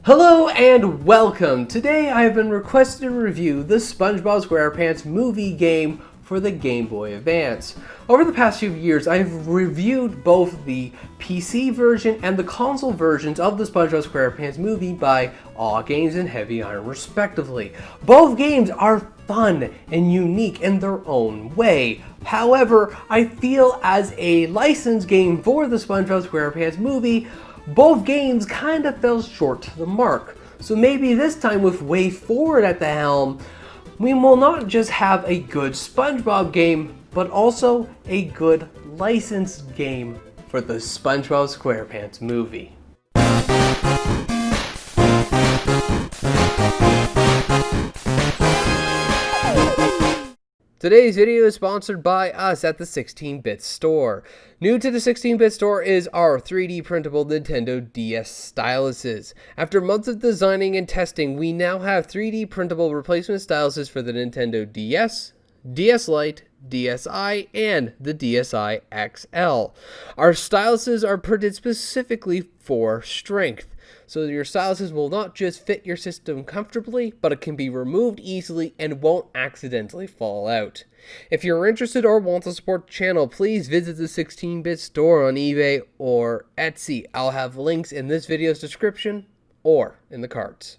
Hello and welcome! Today I have been requested to review the Spongebob Squarepants movie game for the Game Boy Advance. Over the past few years, I have reviewed both the PC version and the console versions of the Spongebob Squarepants movie by Aw Games and Heavy Iron respectively. Both games are fun and unique in their own way. However, I feel as a licensed game for the Spongebob Squarepants movie, both games kind of fell short to the mark. So maybe this time with WayForward at the helm, we will not just have a good SpongeBob game, but also a good licensed game for the SpongeBob SquarePants movie. Today's video is sponsored by us at the 16-Bit Store. New to the 16-Bit Store is our 3D printable Nintendo DS styluses. After months of designing and testing, we now have 3D printable replacement styluses for the Nintendo DS, DS Lite, DSi, and the DSi XL. Our styluses are printed specifically for strength, so your styluses will not just fit your system comfortably, but it can be removed easily and won't accidentally fall out. If you're interested or want to support the channel, please visit the 16-Bit Store on eBay or Etsy. I'll have links in this video's description or in the cards.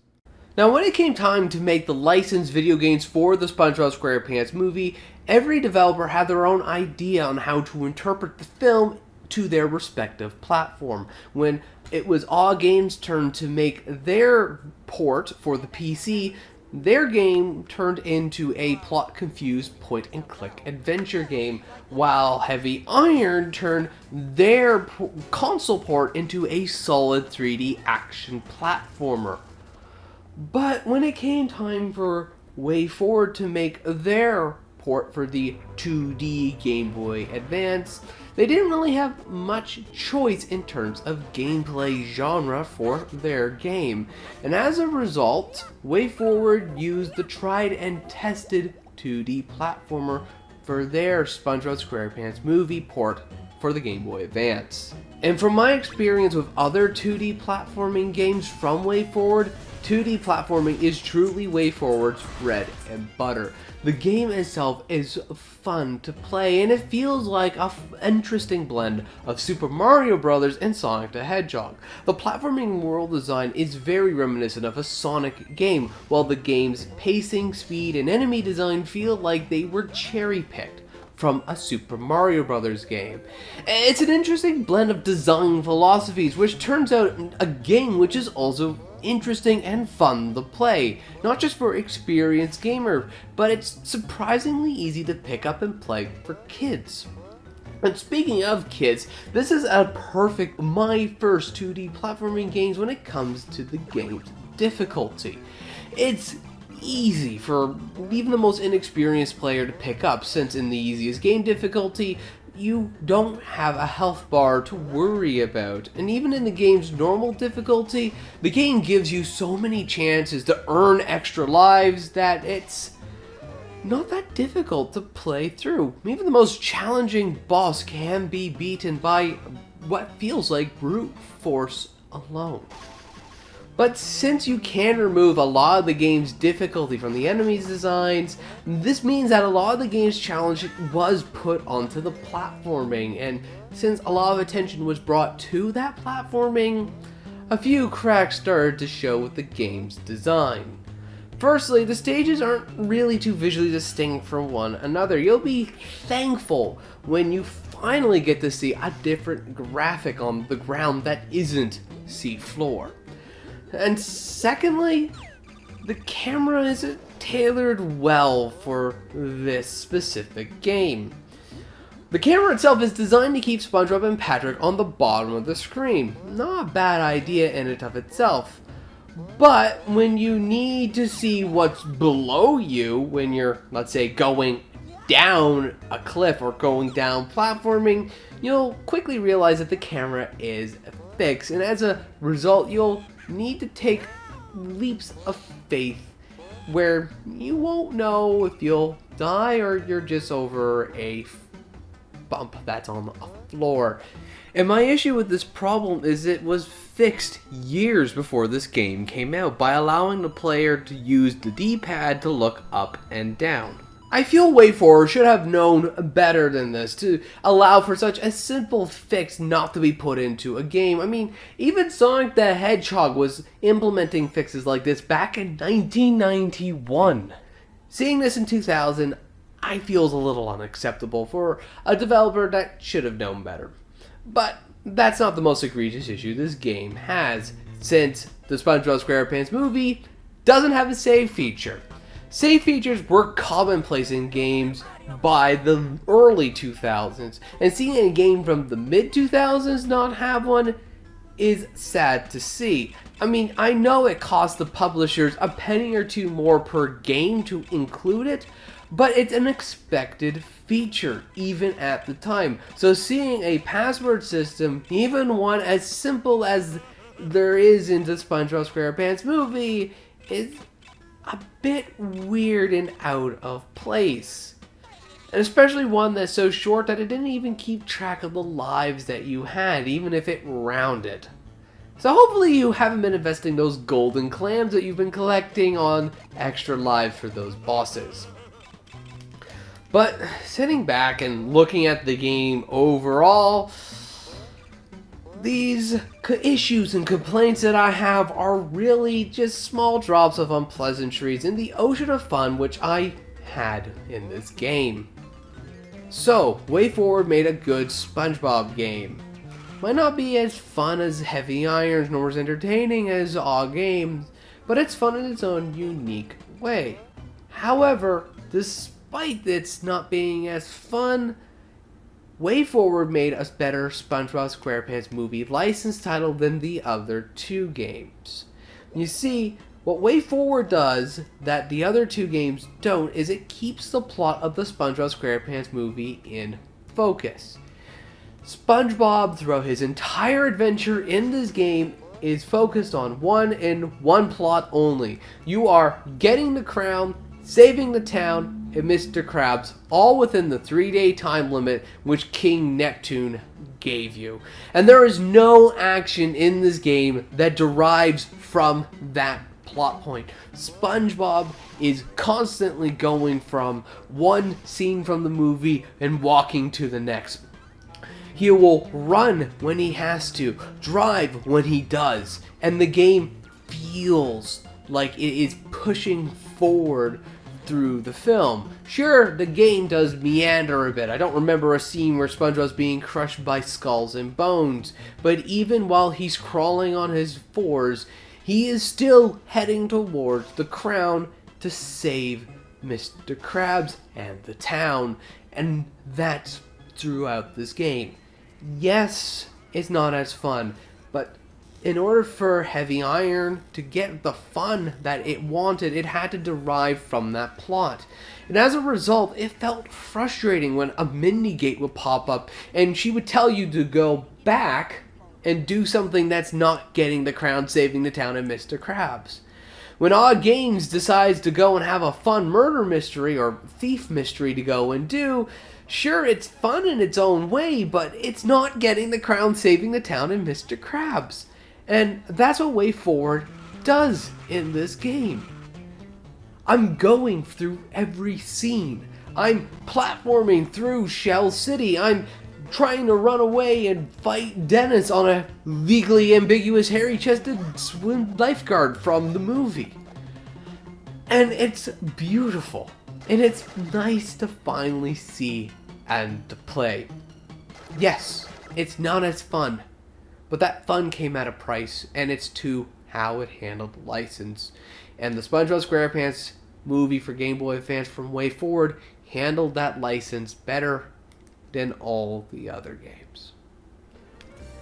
Now, when it came time to make the licensed video games for the SpongeBob SquarePants movie, every developer had their own idea on how to interpret the film to their respective platform. When it was Aw Games' turn to make their port for the PC, their game turned into a plot-confused point-and-click adventure game, while Heavy Iron turned their console port into a solid 3D action platformer. But when it came time for WayForward to make their port for the 2D Game Boy Advance, they didn't really have much choice in terms of gameplay genre for their game. And as a result, WayForward used the tried and tested 2D platformer for their SpongeBob SquarePants movie port for the Game Boy Advance. And from my experience with other 2D platforming games from WayForward, 2D platforming is truly WayForward's bread and butter. The game itself is fun to play, and it feels like an interesting blend of Super Mario Bros. And Sonic the Hedgehog. The platforming world design is very reminiscent of a Sonic game, while the game's pacing, speed, and enemy design feel like they were cherry-picked from a Super Mario Bros. Game. It's an interesting blend of design philosophies, which turns out a game which is also interesting and fun to play, not just for experienced gamers, but it's surprisingly easy to pick up and play for kids. And speaking of kids, this is a perfect my first 2D platforming games when it comes to the game's difficulty. It's easy for even the most inexperienced player to pick up, since in the easiest game difficulty, you don't have a health bar to worry about. And even in the game's normal difficulty, the game gives you so many chances to earn extra lives that it's not that difficult to play through. Even the most challenging boss can be beaten by what feels like brute force alone. But since you can remove a lot of the game's difficulty from the enemy's designs, this means that a lot of the game's challenge was put onto the platforming, and since a lot of attention was brought to that platforming, a few cracks started to show with the game's design. Firstly, the stages aren't really too visually distinct from one another. You'll be thankful when you finally get to see a different graphic on the ground that isn't seafloor. And secondly, the camera isn't tailored well for this specific game. The camera itself is designed to keep SpongeBob and Patrick on the bottom of the screen. Not a bad idea in and of itself. But when you need to see what's below you when you're, let's say, going down a cliff or going down platforming, you'll quickly realize that the camera is fixed, and as a result, you'll need to take leaps of faith where you won't know if you'll die or you're just over a bump that's on the floor. And my issue with this problem is it was fixed years before this game came out by allowing the player to use the D-pad to look up and down. I feel WayForward should have known better than this to allow for such a simple fix not to be put into a game. I mean, even Sonic the Hedgehog was implementing fixes like this back in 1991. Seeing this in 2000, I feel is a little unacceptable for a developer that should have known better. But that's not the most egregious issue this game has, since the Spongebob Squarepants movie doesn't have a save feature. Save features were commonplace in games by the early 2000s, and seeing a game from the mid-2000s not have one is sad to see. I mean, I know it cost the publishers a penny or two more per game to include it, but it's an expected feature, even at the time. So seeing a password system, even one as simple as there is in the Spongebob Squarepants movie, is a bit weird and out of place. And especially one that's so short that it didn't even keep track of the lives that you had, even if it rounded. So hopefully you haven't been investing those golden clams that you've been collecting on extra lives for those bosses. But sitting back and looking at the game overall, these issues and complaints that I have are really just small drops of unpleasantries in the ocean of fun which I had in this game. So, WayForward made a good SpongeBob game. Might not be as fun as Heavy Irons nor as entertaining as all games, but it's fun in its own unique way. However, despite its not being as fun, WayForward made a better SpongeBob SquarePants movie license title than the other two games. You see, what WayForward does that the other two games don't is it keeps the plot of the SpongeBob SquarePants movie in focus. SpongeBob, throughout his entire adventure in this game, is focused on one plot only. You are getting the crown, saving the town, and Mr. Krabs, all within the 3-day time limit which King Neptune gave you. And there is no action in this game that derives from that plot point. SpongeBob is constantly going from one scene from the movie and walking to the next. He will run when he has to, drive when he does, and the game feels like it is pushing forward through the film. Sure, the game does meander a bit. I don't remember a scene where SpongeBob's being crushed by skulls and bones, but even while he's crawling on his fours, he is still heading towards the crown to save Mr. Krabs and the town, and that's throughout this game. Yes, it's not as fun, but in order for Heavy Iron to get the fun that it wanted, it had to derive from that plot. And as a result, it felt frustrating when a Mindy-Gate would pop up and she would tell you to go back and do something that's not getting the crown, saving the town, and Mr. Krabs. When Odd Games decides to go and have a fun murder mystery or thief mystery to go and do, sure, it's fun in its own way, but it's not getting the crown, saving the town, and Mr. Krabs. And that's what WayForward does in this game. I'm going through every scene. I'm platforming through Shell City. I'm trying to run away and fight Dennis on a legally ambiguous hairy-chested swim lifeguard from the movie. And it's beautiful. And it's nice to finally see and to play. Yes, it's not as fun, but that fun came at a price, and it's to how it handled the license. And the SpongeBob SquarePants movie for Game Boy Advance from WayForward handled that license better than all the other games.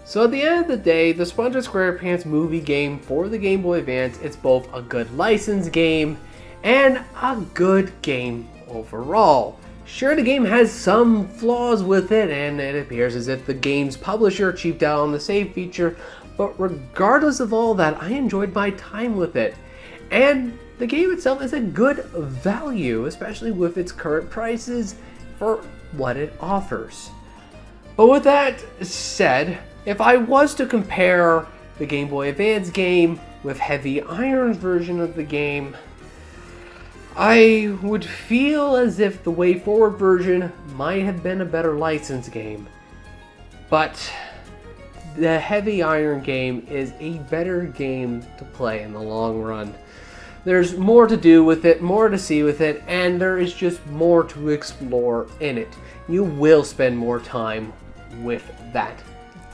So at the end of the day, the SpongeBob SquarePants movie game for the Game Boy Advance is both a good license game and a good game overall. Sure, the game has some flaws with it, and it appears as if the game's publisher cheaped out on the save feature, but regardless of all that, I enjoyed my time with it. And the game itself is a good value, especially with its current prices for what it offers. But with that said, if I was to compare the Game Boy Advance game with Heavy Iron's version of the game, I would feel as if the Way Forward version might have been a better licensed game. But the Heavy Iron game is a better game to play in the long run. There's more to do with it, more to see with it, and there is just more to explore in it. You will spend more time with that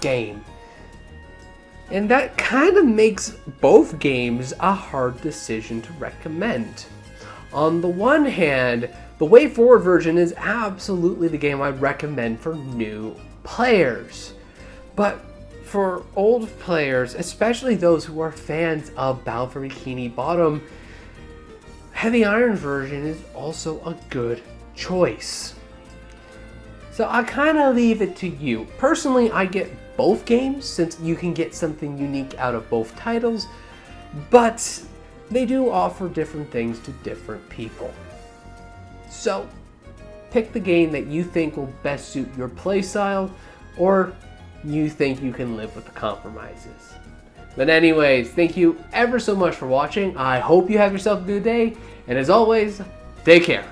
game. And that kind of makes both games a hard decision to recommend. On the one hand, the Way Forward version is absolutely the game I'd recommend for new players. But for old players, especially those who are fans of Battle for Bikini Bottom, Heavy Iron's version is also a good choice. So I kind of leave it to you. Personally, I get both games since you can get something unique out of both titles, but they do offer different things to different people. So pick the game that you think will best suit your playstyle, or you think you can live with the compromises. But anyways, thank you ever so much for watching. I hope you have yourself a good day, and as always, take care.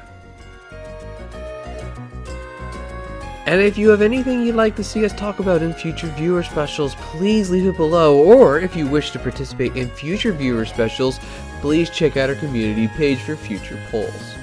And if you have anything you'd like to see us talk about in future viewer specials, please leave it below. Or if you wish to participate in future viewer specials, please check out our community page for future polls.